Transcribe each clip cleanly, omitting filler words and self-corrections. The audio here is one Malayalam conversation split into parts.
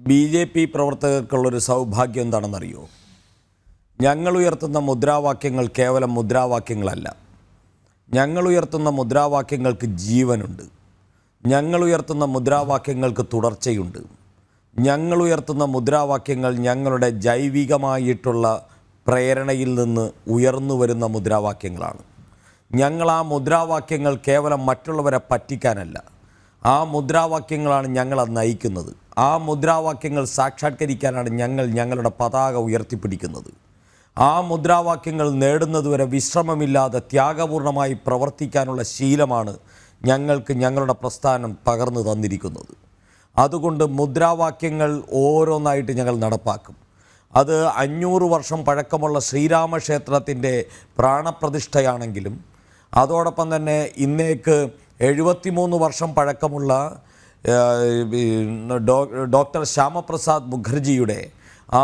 BJP പ്രവർത്തകർക്കുള്ളൊരു സൗഭാഗ്യം എന്താണെന്നറിയോ? ഞങ്ങൾ ഉയർത്തുന്ന മുദ്രാവാക്യങ്ങൾ കേവലം മുദ്രാവാക്യങ്ങളല്ല. ഞങ്ങൾ ഉയർത്തുന്ന മുദ്രാവാക്യങ്ങൾക്ക് ജീവനുണ്ട്. ഞങ്ങൾ ഉയർത്തുന്ന മുദ്രാവാക്യങ്ങൾക്ക് തുടർച്ചയുണ്ട്. ഞങ്ങൾ ഉയർത്തുന്ന മുദ്രാവാക്യങ്ങൾ ഞങ്ങളുടെ ജൈവികമായിട്ടുള്ള പ്രേരണയിൽ നിന്ന് ഉയർന്നു വരുന്ന മുദ്രാവാക്യങ്ങളാണ്. ഞങ്ങൾ ആ മുദ്രാവാക്യങ്ങൾ കേവലം മറ്റുള്ളവരെ പറ്റിക്കാനല്ല, ആ മുദ്രാവാക്യങ്ങളാണ് ഞങ്ങളെ നയിക്കുന്നത്. ആ മുദ്രാവാക്യങ്ങൾ സാക്ഷാത്കരിക്കാനാണ് ഞങ്ങൾ ഞങ്ങളുടെ പതാക ഉയർത്തിപ്പിടിക്കുന്നത്. ആ മുദ്രാവാക്യങ്ങൾ നേടുന്നതുവരെ വിശ്രമമില്ലാതെ ത്യാഗപൂർണമായി പ്രവർത്തിക്കാനുള്ള ശീലമാണ് ഞങ്ങൾക്ക് ഞങ്ങളുടെ പ്രസ്ഥാനം പകർന്നു തന്നിരിക്കുന്നത്. അതുകൊണ്ട് മുദ്രാവാക്യങ്ങൾ ഓരോന്നായിട്ട് ഞങ്ങൾ നടപ്പാക്കും. അത് 500 വർഷം പഴക്കമുള്ള ശ്രീരാമക്ഷേത്രത്തിൻ്റെ പ്രാണപ്രതിഷ്ഠയാണെങ്കിലും, അതോടൊപ്പം തന്നെ ഇന്നേക്ക് 73 വർഷം പഴക്കമുള്ള ഡോക്ടർ ശ്യാമപ്രസാദ് മുഖർജിയുടെ ആ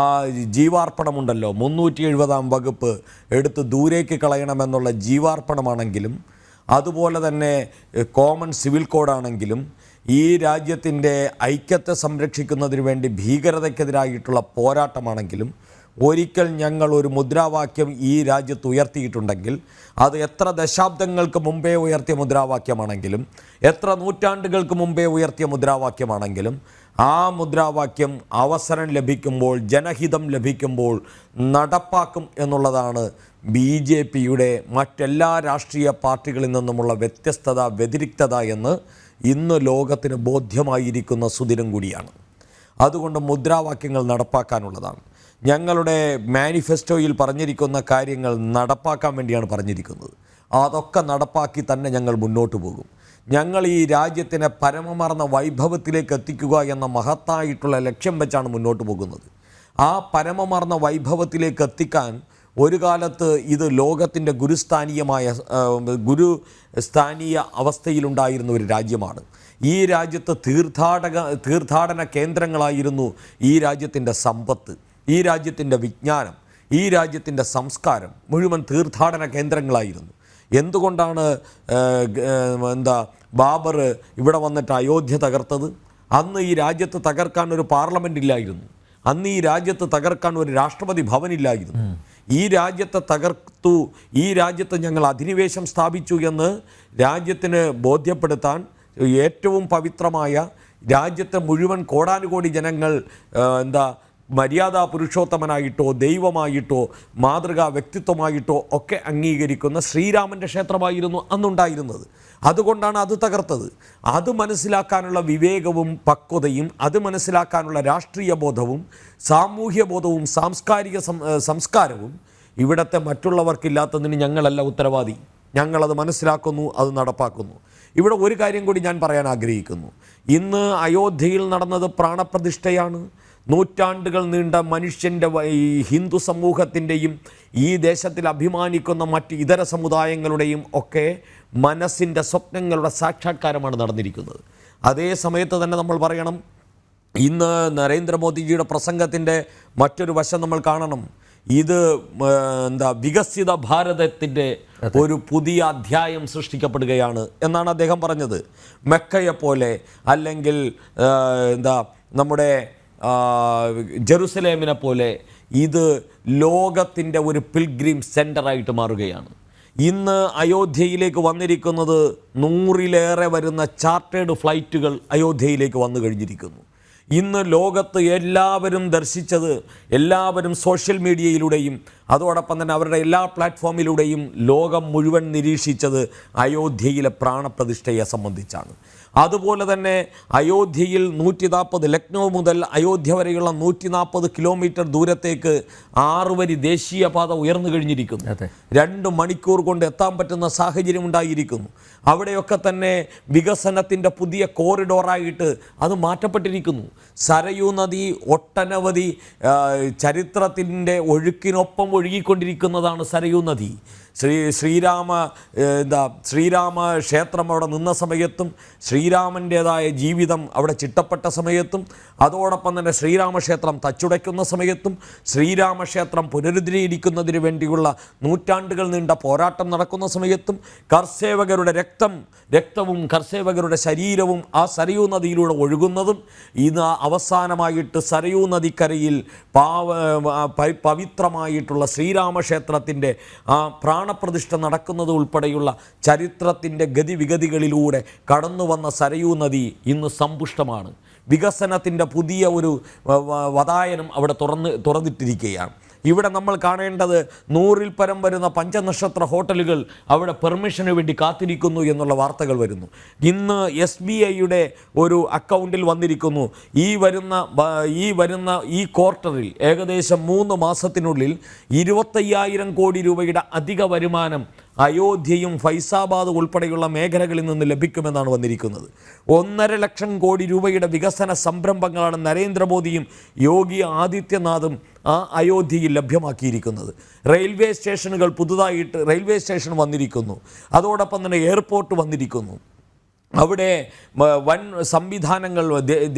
ജീവാർപ്പണമുണ്ടല്ലോ, 370-ാം വകുപ്പ് എടുത്ത് ദൂരേക്ക് കളയണമെന്നുള്ള ജീവാർപ്പണമാണെങ്കിലും, അതുപോലെ തന്നെ കോമൺ സിവിൽ കോഡാണെങ്കിലും, ഈ രാജ്യത്തിൻ്റെ ഐക്യത്തെ സംരക്ഷിക്കുന്നതിന് വേണ്ടി ഭീകരതയ്ക്കെതിരായിട്ടുള്ള പോരാട്ടമാണെങ്കിലും, ഒരിക്കൽ ഞങ്ങൾ ഒരു മുദ്രാവാക്യം ഈ രാജ്യത്ത് ഉയർത്തിയിട്ടുണ്ടെങ്കിൽ, അത് എത്ര ദശാബ്ദങ്ങൾക്ക് മുമ്പേ ഉയർത്തിയ മുദ്രാവാക്യമാണെങ്കിലും, എത്ര നൂറ്റാണ്ടുകൾക്ക് മുമ്പേ ഉയർത്തിയ മുദ്രാവാക്യമാണെങ്കിലും, ആ മുദ്രാവാക്യം അവസരം ലഭിക്കുമ്പോൾ, ജനഹിതം ലഭിക്കുമ്പോൾ നടപ്പാക്കും എന്നുള്ളതാണ് BJPയുടെ മറ്റെല്ലാ രാഷ്ട്രീയ പാർട്ടികളിൽ നിന്നുമുള്ള വ്യത്യസ്തത, വ്യതിരിക്തത എന്ന് ഇന്ന് ലോകത്തിന് ബോധ്യമായിരിക്കുന്ന സുദിനം കൂടിയാണ്. അതുകൊണ്ട് മുദ്രാവാക്യങ്ങൾ നടപ്പാക്കാനുള്ളതാണ്. ഞങ്ങളുടെ മാനിഫെസ്റ്റോയിൽ പറഞ്ഞിരിക്കുന്ന കാര്യങ്ങൾ നടപ്പാക്കാൻ വേണ്ടിയാണ് പറഞ്ഞിരിക്കുന്നത്. അതൊക്കെ നടപ്പാക്കി തന്നെ ഞങ്ങൾ മുന്നോട്ട് പോകും. ഞങ്ങൾ ഈ രാജ്യത്തിനെ പരമമാർന്ന വൈഭവത്തിലേക്ക് എത്തിക്കുക എന്ന മഹത്തായിട്ടുള്ള ലക്ഷ്യം വെച്ചാണ് മുന്നോട്ട് പോകുന്നത്. ആ പരമമാർന്ന വൈഭവത്തിലേക്ക് എത്തിക്കാൻ ഒരു കാലത്ത് ഇത് ലോകത്തിൻ്റെ ഗുരുസ്ഥാനീയ അവസ്ഥയിലുണ്ടായിരുന്ന ഒരു രാജ്യമാണ്. ഈ രാജ്യത്ത് തീർത്ഥാടന കേന്ദ്രങ്ങളായിരുന്നു ഈ രാജ്യത്തിൻ്റെ സമ്പത്ത്, ഈ രാജ്യത്തിൻ്റെ വിജ്ഞാനം, ഈ രാജ്യത്തിൻ്റെ സംസ്കാരം മുഴുവൻ തീർത്ഥാടന കേന്ദ്രങ്ങളായിരുന്നു. എന്തുകൊണ്ടാണ് ബാബർ ഇവിടെ വന്നിട്ട് അയോധ്യ തകർത്തത്? അന്ന് ഈ രാജ്യത്ത് തകർക്കാൻ ഒരു പാർലമെൻ്റ് ഇല്ലായിരുന്നു. അന്ന് ഈ രാജ്യത്ത് തകർക്കാൻ ഒരു രാഷ്ട്രപതി ഭവനില്ലായിരുന്നു. ഈ രാജ്യത്തെ തകർത്തു, ഈ രാജ്യത്ത് ഞങ്ങൾ അധിനിവേശം സ്ഥാപിച്ചു എന്ന് രാജ്യത്തിന് ബോധ്യപ്പെടുത്താൻ ഏറ്റവും പവിത്രമായ രാജ്യത്തെ മുഴുവൻ കോടാനുകോടി ജനങ്ങൾ മര്യാദാ പുരുഷോത്തമനായിട്ടോ ദൈവമായിട്ടോ മാതൃകാ വ്യക്തിത്വമായിട്ടോ ഒക്കെ അംഗീകരിക്കുന്ന ശ്രീരാമൻ്റെ ക്ഷേത്രമായിരുന്നു അന്നുണ്ടായിരുന്നത്. അതുകൊണ്ടാണ് അത് തകർത്തത്. അത് മനസ്സിലാക്കാനുള്ള വിവേകവും പക്വതയും, അത് മനസ്സിലാക്കാനുള്ള രാഷ്ട്രീയ ബോധവും സാമൂഹ്യ ബോധവും സാംസ്കാരിക സംസ്കാരവും ഇവിടുത്തെ മറ്റുള്ളവർക്കില്ലാത്തതിന് ഞങ്ങളല്ല ഉത്തരവാദി. ഞങ്ങളത് മനസ്സിലാക്കുന്നു, അത് നടപ്പാക്കുന്നു. ഇവിടെ ഒരു കാര്യം കൂടി ഞാൻ പറയാൻ ആഗ്രഹിക്കുന്നു. ഇന്ന് അയോധ്യയിൽ നടന്നത് പ്രാണപ്രതിഷ്ഠയാണ്. നൂറ്റാണ്ടുകൾ നീണ്ട മനുഷ്യൻ്റെ ഈ ഹിന്ദു സമൂഹത്തിൻ്റെയും ഈ ദേശത്തിൽ അഭിമാനിക്കുന്ന മറ്റ് ഇതര സമുദായങ്ങളുടെയും ഒക്കെ മനസ്സിൻ്റെ സ്വപ്നങ്ങളുടെ സാക്ഷാത്കാരമാണ് നടന്നിരിക്കുന്നത്. അതേ സമയത്ത് തന്നെ നമ്മൾ പറയണം, ഇന്ന് നരേന്ദ്രമോദിജിയുടെ പ്രസംഗത്തിൻ്റെ മറ്റൊരു വശം നമ്മൾ കാണണം. ഇത് വികസിത ഭാരതത്തിൻ്റെ ഒരു പുതിയ അധ്യായം സൃഷ്ടിക്കപ്പെടുകയാണ് എന്നാണ് അദ്ദേഹം പറഞ്ഞത്. മെക്കയെപ്പോലെ അല്ലെങ്കിൽ നമ്മുടെ ജെറുസലേമിനെ പോലെ ഇത് ലോകത്തിൻ്റെ ഒരു പിൽഗ്രിം സെൻ്ററായിട്ട് മാറുകയാണ്. ഇന്ന് അയോധ്യയിലേക്ക് വന്നിരിക്കുന്നത് 100-ലേറെ വരുന്ന ചാർട്ടേഡ് ഫ്ലൈറ്റുകൾ അയോധ്യയിലേക്ക് വന്നു കഴിഞ്ഞിരിക്കുന്നു. ഇന്ന് ലോകത്ത് എല്ലാവരും ദർശിച്ചത്, എല്ലാവരും സോഷ്യൽ മീഡിയയിലൂടെയും അതോടൊപ്പം തന്നെ അവരുടെ എല്ലാ പ്ലാറ്റ്ഫോമിലൂടെയും ലോകം മുഴുവൻ നിരീക്ഷിച്ചത് അയോധ്യയിലെ പ്രാണപ്രതിഷ്ഠയെ സംബന്ധിച്ചാണ്. അതുപോലെ തന്നെ അയോധ്യയിൽ 140 ലക്നൗ മുതൽ അയോധ്യ വരെയുള്ള 140 കിലോമീറ്റർ ദൂരത്തേക്ക് 6 വരി ദേശീയപാത ഉയർന്നു കഴിഞ്ഞിരിക്കുന്നു. 2 മണിക്കൂർ കൊണ്ട് എത്താൻ പറ്റുന്ന സാഹചര്യം ഉണ്ടായിരിക്കുന്നു. അവിടെയൊക്കെ തന്നെ വികസനത്തിൻ്റെ പുതിയ കോറിഡോറായിട്ട് അത് മാറ്റപ്പെട്ടിരിക്കുന്നു. സരയൂ നദി ഒട്ടനവധി ചരിത്രത്തിൻ്റെ ഒഴുക്കിനൊപ്പം ഒഴുകിക്കൊണ്ടിരിക്കുന്നതാണ് സരയൂ നദി. ശ്രീരാമ ക്ഷേത്രം അവിടെ നിന്ന സമയത്തും ശ്രീരാമൻ്റേതായ ജീവിതം അവിടെ ചിട്ടപ്പെട്ട സമയത്തും അതോടൊപ്പം തന്നെ ശ്രീരാമക്ഷേത്രം തച്ചുടയ്ക്കുന്ന സമയത്തും ശ്രീരാമക്ഷേത്രം പുനരുദ്ധരിക്കുന്നതിന് വേണ്ടിയുള്ള നൂറ്റാണ്ടുകൾ നീണ്ട പോരാട്ടം നടക്കുന്ന സമയത്തും കർസേവകരുടെ രക്തവും കർസേവകരുടെ ശരീരവും ആ സരയൂ നദിയിലൂടെ ഒഴുകുന്നതും ഇന്ന് അവസാനമായിട്ട് സരയൂ നദിക്കരയിൽ പവിത്രമായിട്ടുള്ള ശ്രീരാമക്ഷേത്രത്തിൻ്റെ ആ പ്രാണപ്രതിഷ്ഠ നടക്കുന്നത് ഉൾപ്പെടെയുള്ള ചരിത്രത്തിൻ്റെ ഗതിവിഗതികളിലൂടെ കടന്നു വന്ന സരയൂ നദി ഇന്ന് സമ്പുഷ്ടമാണ്. വികസനത്തിൻ്റെ പുതിയ ഒരു വതായനം അവിടെ തുറന്നിട്ടിരിക്കുകയാണ്. ഇവിടെ നമ്മൾ കാണേണ്ടത് 100-ൽ പരം വരുന്ന പഞ്ചനക്ഷത്ര ഹോട്ടലുകൾ അവിടെ പെർമിഷന് വേണ്ടി കാത്തിരിക്കുന്നു എന്നുള്ള വാർത്തകൾ വരുന്നു. ഇന്ന് SBIയുടെ ഒരു അക്കൗണ്ടിൽ വന്നിരിക്കുന്നു ഈ വരുന്ന ഈ ക്വാർട്ടറിൽ ഏകദേശം 3 മാസത്തിനുള്ളിൽ 25,000 കോടി രൂപയുടെ അധിക വരുമാനം അയോധ്യയും ഫൈസാബാദ് ഉൾപ്പെടെയുള്ള മേഖലകളിൽ നിന്ന് ലഭിക്കുമെന്നാണ് വന്നിരിക്കുന്നത്. 1.5 ലക്ഷം കോടി രൂപയുടെ വികസന സംരംഭങ്ങളാണ് നരേന്ദ്രമോദിയും യോഗി ആദിത്യനാഥും ആ അയോധ്യയിൽ ലഭ്യമാക്കിയിരിക്കുന്നത്. റെയിൽവേ സ്റ്റേഷനുകൾ പുതുതായിട്ട് റെയിൽവേ സ്റ്റേഷൻ വന്നിരിക്കുന്നു. അതോടൊപ്പം തന്നെ എയർപോർട്ട് വന്നിരിക്കുന്നു. അവിടെ വൻ സംവിധാനങ്ങൾ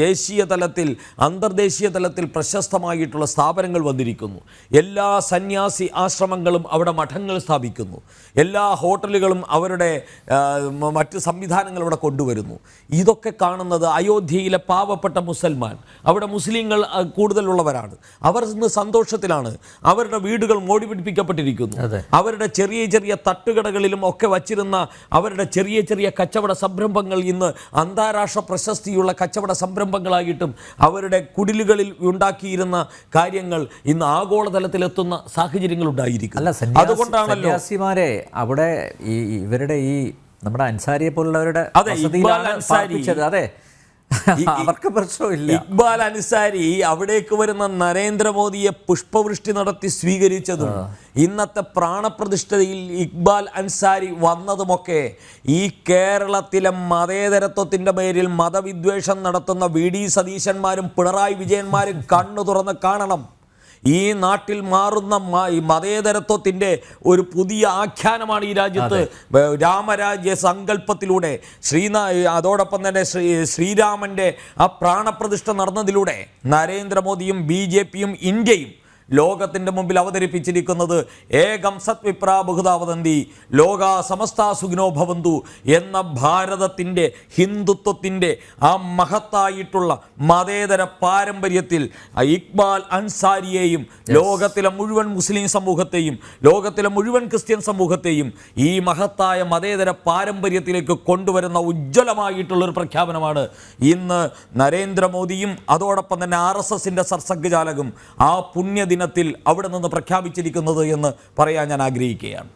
ദേശീയ തലത്തിൽ അന്തർദേശീയ തലത്തിൽ പ്രശസ്തമായിട്ടുള്ള സ്ഥാപനങ്ങൾ വന്നിരിക്കുന്നു. എല്ലാ സന്യാസി ആശ്രമങ്ങളും അവിടെ മഠങ്ങൾ സ്ഥാപിക്കുന്നു. എല്ലാ ഹോട്ടലുകളും അവരുടെ മറ്റ് സംവിധാനങ്ങൾ അവിടെ കൊണ്ടുവരുന്നു. ഇതൊക്കെ കാണുന്നത് അയോധ്യയിലെ പാവപ്പെട്ട മുസൽമാൻ, അവിടെ മുസ്ലിങ്ങൾ കൂടുതലുള്ളവരാണ്. അവർ ഇന്ന് സന്തോഷത്തിലാണ്. അവരുടെ വീടുകൾ മോടി പിടിപ്പിക്കപ്പെട്ടിരിക്കുന്നു. അവരുടെ ചെറിയ ചെറിയ തട്ടുകടകളിലും ഒക്കെ വച്ചിരുന്ന അവരുടെ ചെറിയ ചെറിയ കച്ചവട സംരംഭങ്ങൾ ഇന്ന് അന്താരാഷ്ട്ര പ്രശസ്തിയുള്ള കച്ചവട സംരംഭങ്ങളായിട്ടും അവരുടെ കുടിലുകളിൽ ഉണ്ടാക്കിയിരുന്ന കാര്യങ്ങൾ ഇന്ന് ആഗോളതലത്തിലെത്തുന്ന സാഹചര്യങ്ങൾ ഉണ്ടായിരിക്കും. അതുകൊണ്ടാണല്ലോ സന്യാസിമാരെ അവിടെ ഇവരുടെ ഈ നമ്മുടെ അൻസാരിയെ പോലുള്ളവരുടെ അതെ അവർക്ക് പ്രശ്നമില്ല. ഇക്ബാൽ അൻസാരി അവിടേക്ക് വരുന്ന നരേന്ദ്രമോദിയെ പുഷ്പവൃഷ്ടി നടത്തി സ്വീകരിച്ചതും ഇന്നത്തെ പ്രാണപ്രതിഷ്ഠയിൽ ഇക്ബാൽ അൻസാരി വന്നതുമൊക്കെ ഈ കേരളത്തിലെ മതേതരത്വത്തിൻ്റെ പേരിൽ മതവിദ്വേഷം നടത്തുന്ന VD സതീശന്മാരും പിണറായി വിജയന്മാരും കണ്ണു തുറന്ന് കാണണം. ഈ നാട്ടിൽ മാറുന്ന മതേതരത്വത്തിൻ്റെ ഒരു പുതിയ ആഖ്യാനമാണ് ഈ രാജ്യത്ത് രാമരാജ്യ സങ്കല്പത്തിലൂടെ അതോടൊപ്പം തന്നെ ശ്രീരാമൻ്റെ ആ പ്രാണപ്രതിഷ്ഠ നടന്നതിലൂടെ നരേന്ദ്രമോദിയും BJPയും ഇന്ത്യയും ലോകത്തിൻ്റെ മുമ്പിൽ അവതരിപ്പിച്ചിരിക്കുന്നത് ഏകം സത് വിപ്രാ ബഹുധാ വദന്തി ലോക സമസ്ത സുഖിനോ ഭവന്തു എന്ന ഭാരതത്തിൻ്റെ ഹിന്ദുത്വത്തിൻ്റെ ആ മഹത്തായിട്ടുള്ള മതേതര പാരമ്പര്യത്തിൽ ഇക്ബാൽ അൻസാരിയെയും ലോകത്തിലെ മുഴുവൻ മുസ്ലിം സമൂഹത്തെയും ലോകത്തിലെ മുഴുവൻ ക്രിസ്ത്യൻ സമൂഹത്തെയും ഈ മഹത്തായ മതേതര പാരമ്പര്യത്തിലേക്ക് കൊണ്ടുവരുന്ന ഉജ്ജ്വലമായിട്ടുള്ളൊരു പ്രഖ്യാപനമാണ് ഇന്ന് നരേന്ദ്രമോദിയും അതോടൊപ്പം തന്നെ RSSൻ്റെ സർസംഘചാലകും ആ പുണ്യദിന അവിടെ നിന്ന് പ്രഖ്യാപിച്ചിരിക്കുന്നത് എന്ന് പറയാൻ ഞാൻ ആഗ്രഹിക്കുകയാണ്.